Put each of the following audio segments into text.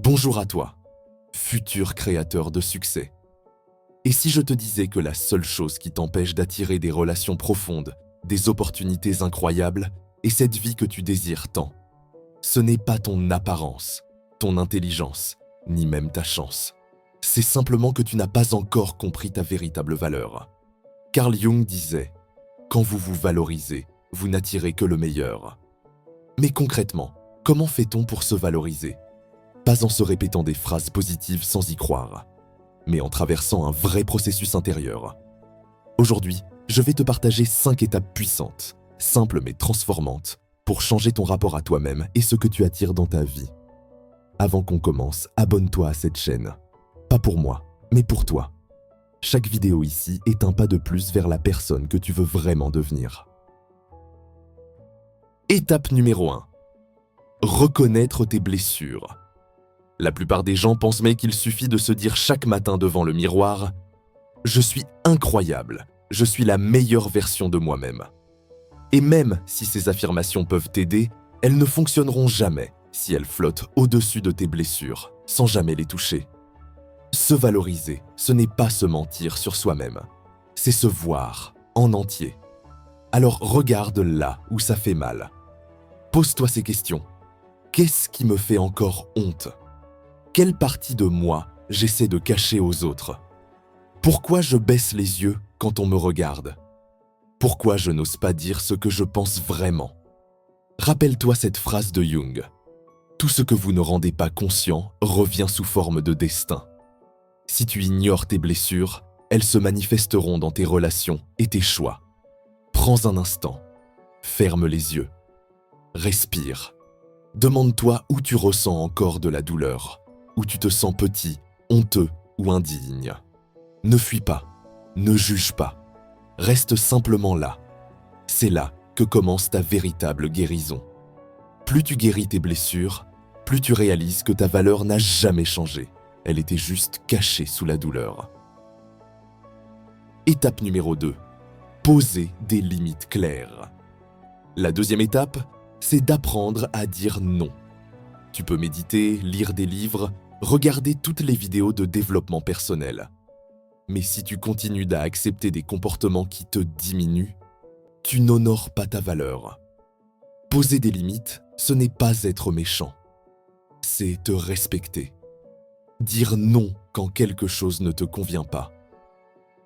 Bonjour à toi, futur créateur de succès. Et si je te disais que la seule chose qui t'empêche d'attirer des relations profondes, des opportunités incroyables et cette vie que tu désires tant, ce n'est pas ton apparence, ton intelligence, ni même ta chance. C'est simplement que tu n'as pas encore compris ta véritable valeur. Carl Jung disait « Quand vous vous valorisez, vous n'attirez que le meilleur ». Mais concrètement, comment fait-on pour se valoriser ? Pas en se répétant des phrases positives sans y croire, mais en traversant un vrai processus intérieur. Aujourd'hui, je vais te partager 5 étapes puissantes, simples mais transformantes, pour changer ton rapport à toi-même et ce que tu attires dans ta vie. Avant qu'on commence, abonne-toi à cette chaîne. Pas pour moi, mais pour toi. Chaque vidéo ici est un pas de plus vers la personne que tu veux vraiment devenir. Étape numéro 1. Reconnaître tes blessures. La plupart des gens pensent même qu'il suffit de se dire chaque matin devant le miroir « Je suis incroyable, je suis la meilleure version de moi-même ». Et même si ces affirmations peuvent t'aider, elles ne fonctionneront jamais si elles flottent au-dessus de tes blessures, sans jamais les toucher. Se valoriser, ce n'est pas se mentir sur soi-même, c'est se voir en entier. Alors regarde là où ça fait mal. Pose-toi ces questions. Qu'est-ce qui me fait encore honte ? Quelle partie de moi j'essaie de cacher aux autres ? Pourquoi je baisse les yeux quand on me regarde ? Pourquoi je n'ose pas dire ce que je pense vraiment ? Rappelle-toi cette phrase de Jung. Tout ce que vous ne rendez pas conscient revient sous forme de destin. Si tu ignores tes blessures, elles se manifesteront dans tes relations et tes choix. Prends un instant, ferme les yeux, respire. Demande-toi où tu ressens encore de la douleur, où tu te sens petit, honteux ou indigne. Ne fuis pas, ne juge pas, reste simplement là. C'est là que commence ta véritable guérison. Plus tu guéris tes blessures, plus tu réalises que ta valeur n'a jamais changé. Elle était juste cachée sous la douleur. Étape numéro 2. Poser des limites claires. La deuxième étape, c'est d'apprendre à dire non. Tu peux méditer, lire des livres, regarder toutes les vidéos de développement personnel. Mais si tu continues d'accepter des comportements qui te diminuent, tu n'honores pas ta valeur. Poser des limites, ce n'est pas être méchant. C'est te respecter. Dire non quand quelque chose ne te convient pas.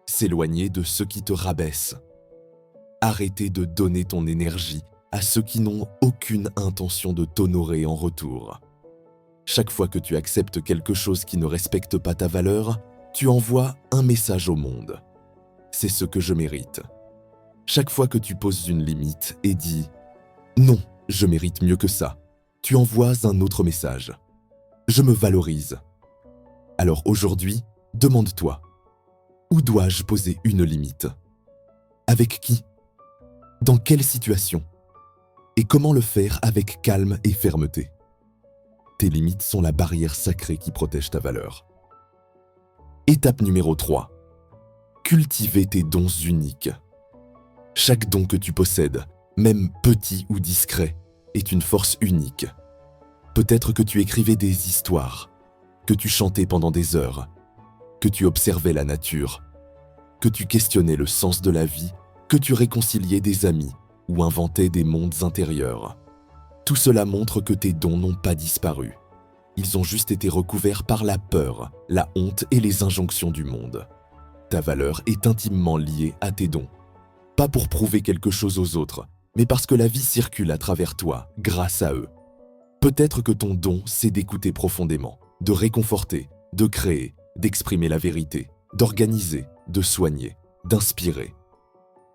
S'éloigner de ceux qui te rabaissent. Arrêter de donner ton énergie à ceux qui n'ont aucune intention de t'honorer en retour. Chaque fois que tu acceptes quelque chose qui ne respecte pas ta valeur, tu envoies un message au monde. C'est ce que je mérite. Chaque fois que tu poses une limite et dis « Non, je mérite mieux que ça », tu envoies un autre message. « Je me valorise ». Alors aujourd'hui, demande-toi, où dois-je poser une limite ? Avec qui ? Dans quelle situation ? Et comment le faire avec calme et fermeté ? Tes limites sont la barrière sacrée qui protège ta valeur. Étape numéro 3. Cultiver tes dons uniques. Chaque don que tu possèdes, même petit ou discret, est une force unique. Peut-être que tu écrivais des histoires, que tu chantais pendant des heures, que tu observais la nature, que tu questionnais le sens de la vie, que tu réconciliais des amis ou inventais des mondes intérieurs. Tout cela montre que tes dons n'ont pas disparu. Ils ont juste été recouverts par la peur, la honte et les injonctions du monde. Ta valeur est intimement liée à tes dons. Pas pour prouver quelque chose aux autres, mais parce que la vie circule à travers toi, grâce à eux. Peut-être que ton don, c'est d'écouter profondément, de réconforter, de créer, d'exprimer la vérité, d'organiser, de soigner, d'inspirer.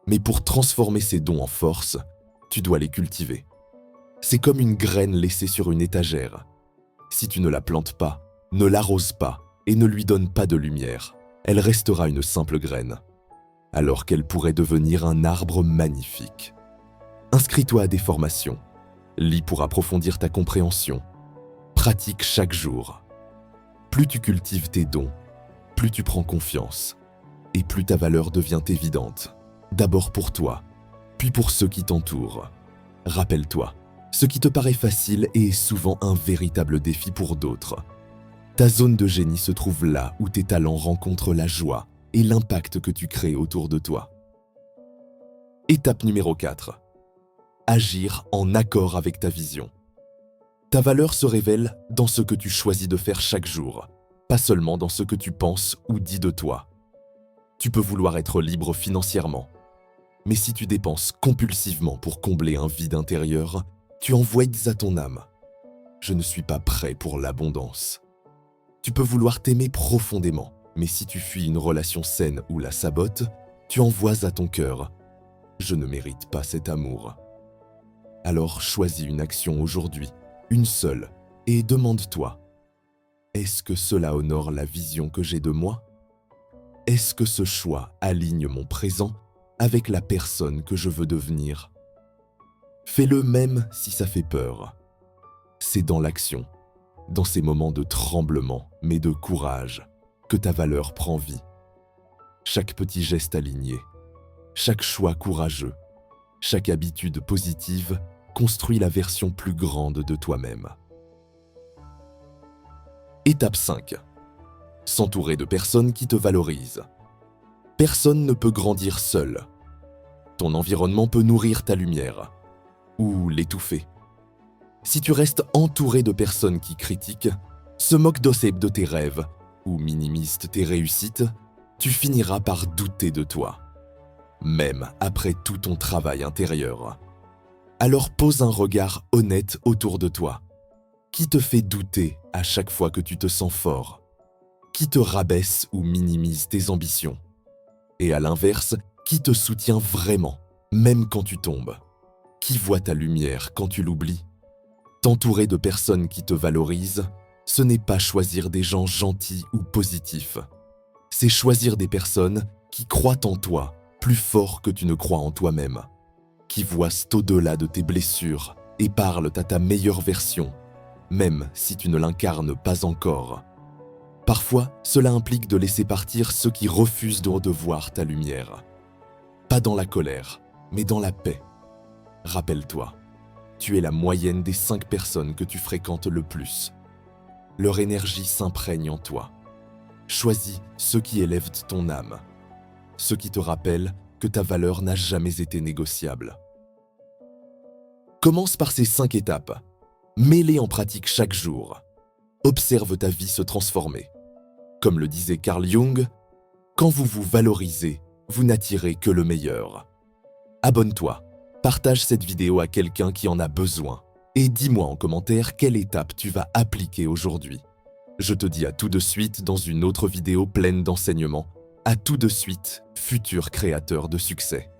Mais pour transformer ces dons en force, tu dois les cultiver. C'est comme une graine laissée sur une étagère. Si tu ne la plantes pas, ne l'arroses pas et ne lui donnes pas de lumière, elle restera une simple graine, alors qu'elle pourrait devenir un arbre magnifique. Inscris-toi à des formations, lis pour approfondir ta compréhension, pratique chaque jour. Plus tu cultives tes dons, plus tu prends confiance et plus ta valeur devient évidente, d'abord pour toi, puis pour ceux qui t'entourent. Rappelle-toi, ce qui te paraît facile est souvent un véritable défi pour d'autres. Ta zone de génie se trouve là où tes talents rencontrent la joie et l'impact que tu crées autour de toi. Étape numéro 4. Agir en accord avec ta vision. Ta valeur se révèle dans ce que tu choisis de faire chaque jour, pas seulement dans ce que tu penses ou dis de toi. Tu peux vouloir être libre financièrement, mais si tu dépenses compulsivement pour combler un vide intérieur, tu envoies à ton âme. Je ne suis pas prêt pour l'abondance. Tu peux vouloir t'aimer profondément, mais si tu fuis une relation saine ou la sabotes, tu envoies à ton cœur. Je ne mérite pas cet amour. Alors choisis une action aujourd'hui, une seule, et demande-toi, est-ce que cela honore la vision que j'ai de moi? Est-ce que ce choix aligne mon présent avec la personne que je veux devenir? Fais-le même si ça fait peur. C'est dans l'action, dans ces moments de tremblement, mais de courage, que ta valeur prend vie. Chaque petit geste aligné, chaque choix courageux, chaque habitude positive construit la version plus grande de toi-même. Étape 5. S'entourer de personnes qui te valorisent. Personne ne peut grandir seul. Ton environnement peut nourrir ta lumière ou l'étouffer. Si tu restes entouré de personnes qui critiquent, se moquent de tes rêves ou minimisent tes réussites, tu finiras par douter de toi, même après tout ton travail intérieur. Alors pose un regard honnête autour de toi. Qui te fait douter à chaque fois que tu te sens fort? Qui te rabaisse ou minimise tes ambitions? Et à l'inverse, qui te soutient vraiment, même quand tu tombes? Qui voit ta lumière quand tu l'oublies? T'entourer de personnes qui te valorisent, ce n'est pas choisir des gens gentils ou positifs. C'est choisir des personnes qui croient en toi plus fort que tu ne crois en toi-même, qui voient au-delà de tes blessures et parlent à ta meilleure version, même si tu ne l'incarnes pas encore. Parfois, cela implique de laisser partir ceux qui refusent de voir ta lumière. Pas dans la colère, mais dans la paix. Rappelle-toi, tu es la moyenne des 5 personnes que tu fréquentes le plus. Leur énergie s'imprègne en toi. Choisis ceux qui élèvent ton âme, ceux qui te rappellent que ta valeur n'a jamais été négociable. Commence par ces 5 étapes. Mets-les en pratique chaque jour. Observe ta vie se transformer. Comme le disait Carl Jung, quand vous vous valorisez, vous n'attirez que le meilleur. Abonne-toi, partage cette vidéo à quelqu'un qui en a besoin et dis-moi en commentaire quelle étape tu vas appliquer aujourd'hui. Je te dis à tout de suite dans une autre vidéo pleine d'enseignements. À tout de suite, futur créateur de succès.